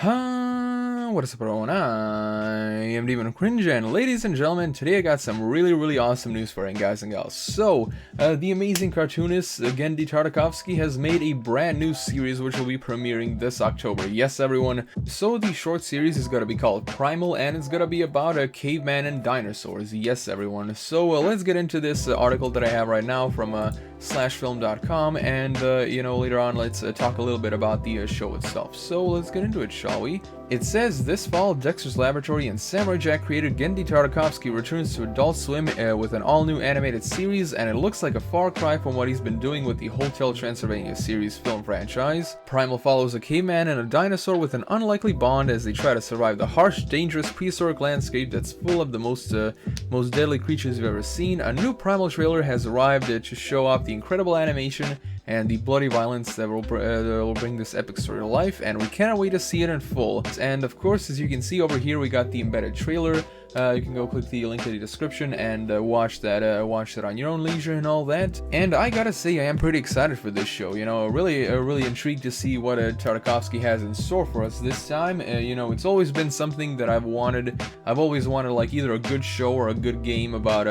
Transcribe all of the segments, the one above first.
What is up everyone, I am Demon Cringe, and ladies and gentlemen, today I got some really awesome news for you guys and gals. So, the amazing cartoonist Genndy Tartakovsky has made a brand new series which will be premiering this October. Yes everyone, so the short series is gonna be called Primal, and it's gonna be about a caveman and dinosaurs. Yes everyone, so let's get into this article that I have right now from /film.com, and later on let's talk a little bit about the show itself. So let's get into it, shall we? It says, this fall, Dexter's Laboratory and Samurai Jack creator Genndy Tartakovsky returns to Adult Swim with an all-new animated series, and it looks like a far cry from what he's been doing with the Hotel Transylvania series film franchise. Primal follows a caveman and a dinosaur with an unlikely bond as they try to survive the harsh, dangerous, prehistoric landscape that's full of the most deadly creatures you've ever seen. A new Primal trailer has arrived to show off the incredible animation and the bloody violence that will bring this epic story to life, and we cannot wait to see it in full. And of course, as you can see over here, we got the embedded trailer. You can go click the link in the description and watch that on your own leisure and all that. And I gotta say, I am pretty excited for this show. Really intrigued to see what Tartakovsky has in store for us this time. It's always been something that I've always wanted, like either a good show or a good game about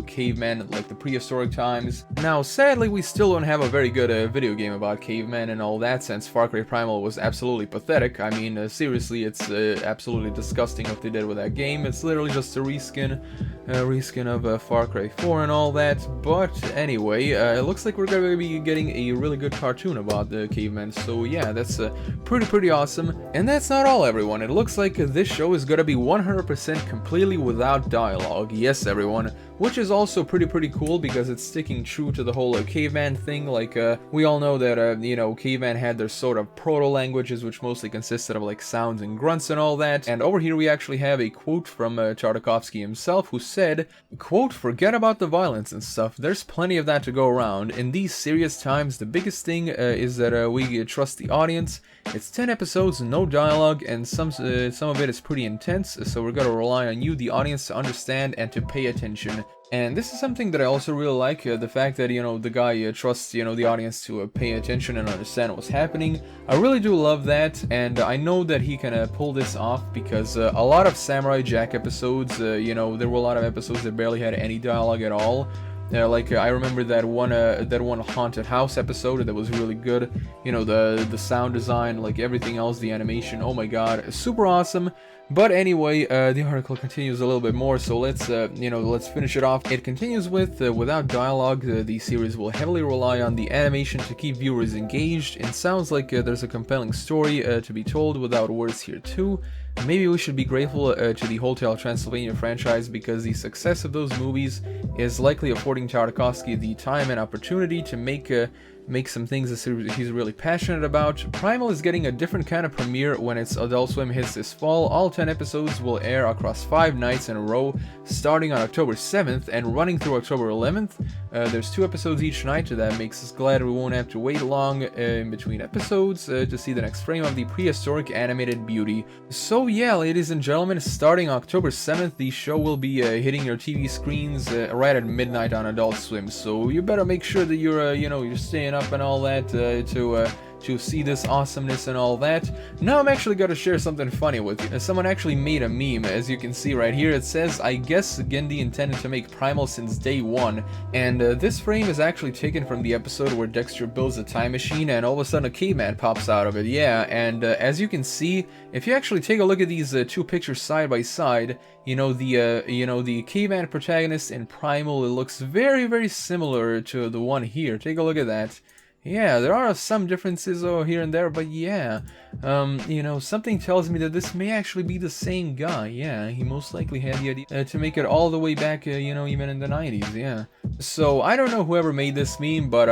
cavemen, like the prehistoric times. Now, sadly, we still don't have a very good video game about cavemen and all that, since Far Cry Primal was absolutely pathetic. I mean, seriously, it's absolutely disgusting what they did with that game. It's literally just a reskin of Far Cry 4 and all that. But anyway, it looks like we're gonna be getting a really good cartoon about the cavemen. So yeah, that's pretty awesome. And that's not all, everyone. It looks like this show is gonna be 100% completely without dialogue. Yes, everyone. Which is also pretty cool, because it's sticking true to the whole caveman thing. Like, we all know that, caveman had their sort of proto-languages, which mostly consisted of, like, sounds and grunts and all that. And over here we actually have a quote from Tartakovsky himself, who said, quote, "Forget about the violence and stuff. There's plenty of that to go around. In these serious times, the biggest thing is that we trust the audience. It's 10 episodes, no dialogue, and some of it is pretty intense, so we're gonna rely on you, the audience, to understand and to pay attention." And this is something that I also really like, the fact that, the guy trusts, the audience to pay attention and understand what's happening. I really do love that, and I know that he can pull this off, because a lot of Samurai Jack episodes, there were a lot of episodes that barely had any dialogue at all. I remember that one haunted house episode that was really good. The sound design, like everything else, the animation, oh my god, super awesome. But anyway, the article continues a little bit more, so let's finish it off. It continues with, without dialogue, the series will heavily rely on the animation to keep viewers engaged. It sounds like there's a compelling story to be told without words here too. Maybe we should be grateful to the Hotel Transylvania franchise, because the success of those movies is likely affording Tartakovsky the time and opportunity to make some things that he's really passionate about. Primal is getting a different kind of premiere when its Adult Swim hits this fall. All 10 episodes will air across 5 nights in a row, starting on October 7th and running through October 11th. There's 2 episodes each night. That makes us glad we won't have to wait long in between episodes to see the next frame of the prehistoric animated beauty. So yeah, ladies and gentlemen, starting October 7th, the show will be hitting your TV screens right at midnight on Adult Swim. So you better make sure that you're staying up and all that to see this awesomeness and all that. Now I'm actually gonna share something funny with you. Someone actually made a meme, as you can see right here. It says, "I guess Genndy intended to make Primal since day one," and this frame is actually taken from the episode where Dexter builds a time machine and all of a sudden a caveman pops out of it. Yeah, and as you can see, if you actually take a look at these 2 pictures side by side, the caveman protagonist in Primal, it looks very similar to the one here. Take a look at that. Yeah, there are some differences here and there, but yeah, something tells me that this may actually be the same guy. Yeah, he most likely had the idea to make it all the way back, even in the 90s, yeah. So, I don't know whoever made this meme, but,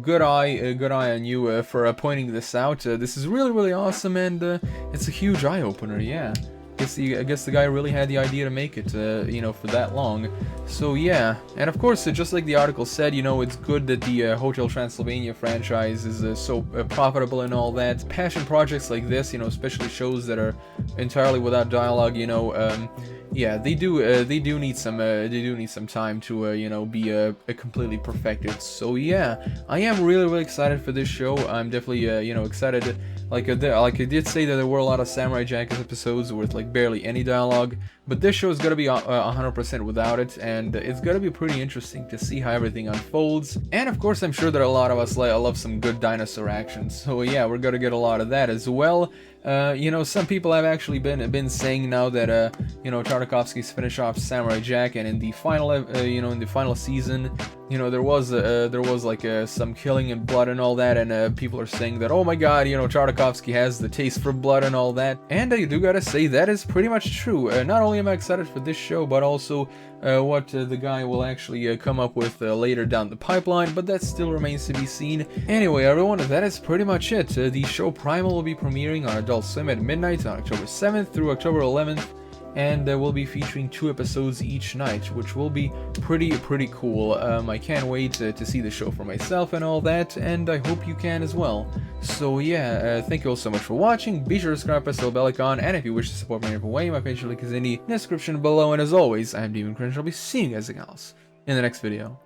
good eye on you for pointing this out. This is really awesome, and it's a huge eye-opener, yeah. I guess the guy really had the idea to make it, for that long. So yeah, and of course, just like the article said, it's good that the Hotel Transylvania franchise is so profitable and all that. Passion projects like this, especially shows that are entirely without dialogue, yeah, they do need some time to be completely perfected. So yeah, I am really excited for this show. I'm definitely excited Like I did say that there were a lot of Samurai Jack episodes with like barely any dialogue, but this show is gonna be 100% without it, and it's gonna be pretty interesting to see how everything unfolds. And of course, I'm sure that a lot of us love some good dinosaur action, so yeah, we're gonna get a lot of that as well. You know, some people have actually been saying now that you know, Tartakovsky's finished off Samurai Jack, and in the final you know, in the final season, you know, there was like some killing and blood and all that, and people are saying that, oh my god, you know, Tartakovsky has the taste for blood and all that. And I do gotta say that is pretty much true. Not only am I excited for this show, but also what the guy will actually come up with later down the pipeline, but that still remains to be seen. Anyway, everyone, that is pretty much it. The show Primal will be premiering on Adult Swim at midnight on October 7th through October 11th. And we'll be featuring 2 episodes each night, which will be pretty cool. I can't wait to see the show for myself and all that, and I hope you can as well. So yeah, thank you all so much for watching. Be sure to subscribe, press the bell icon, and if you wish to support me in any way, my page link is in the description below. And as always, I'm Demon Cringe. I'll be seeing you guys else in the next video.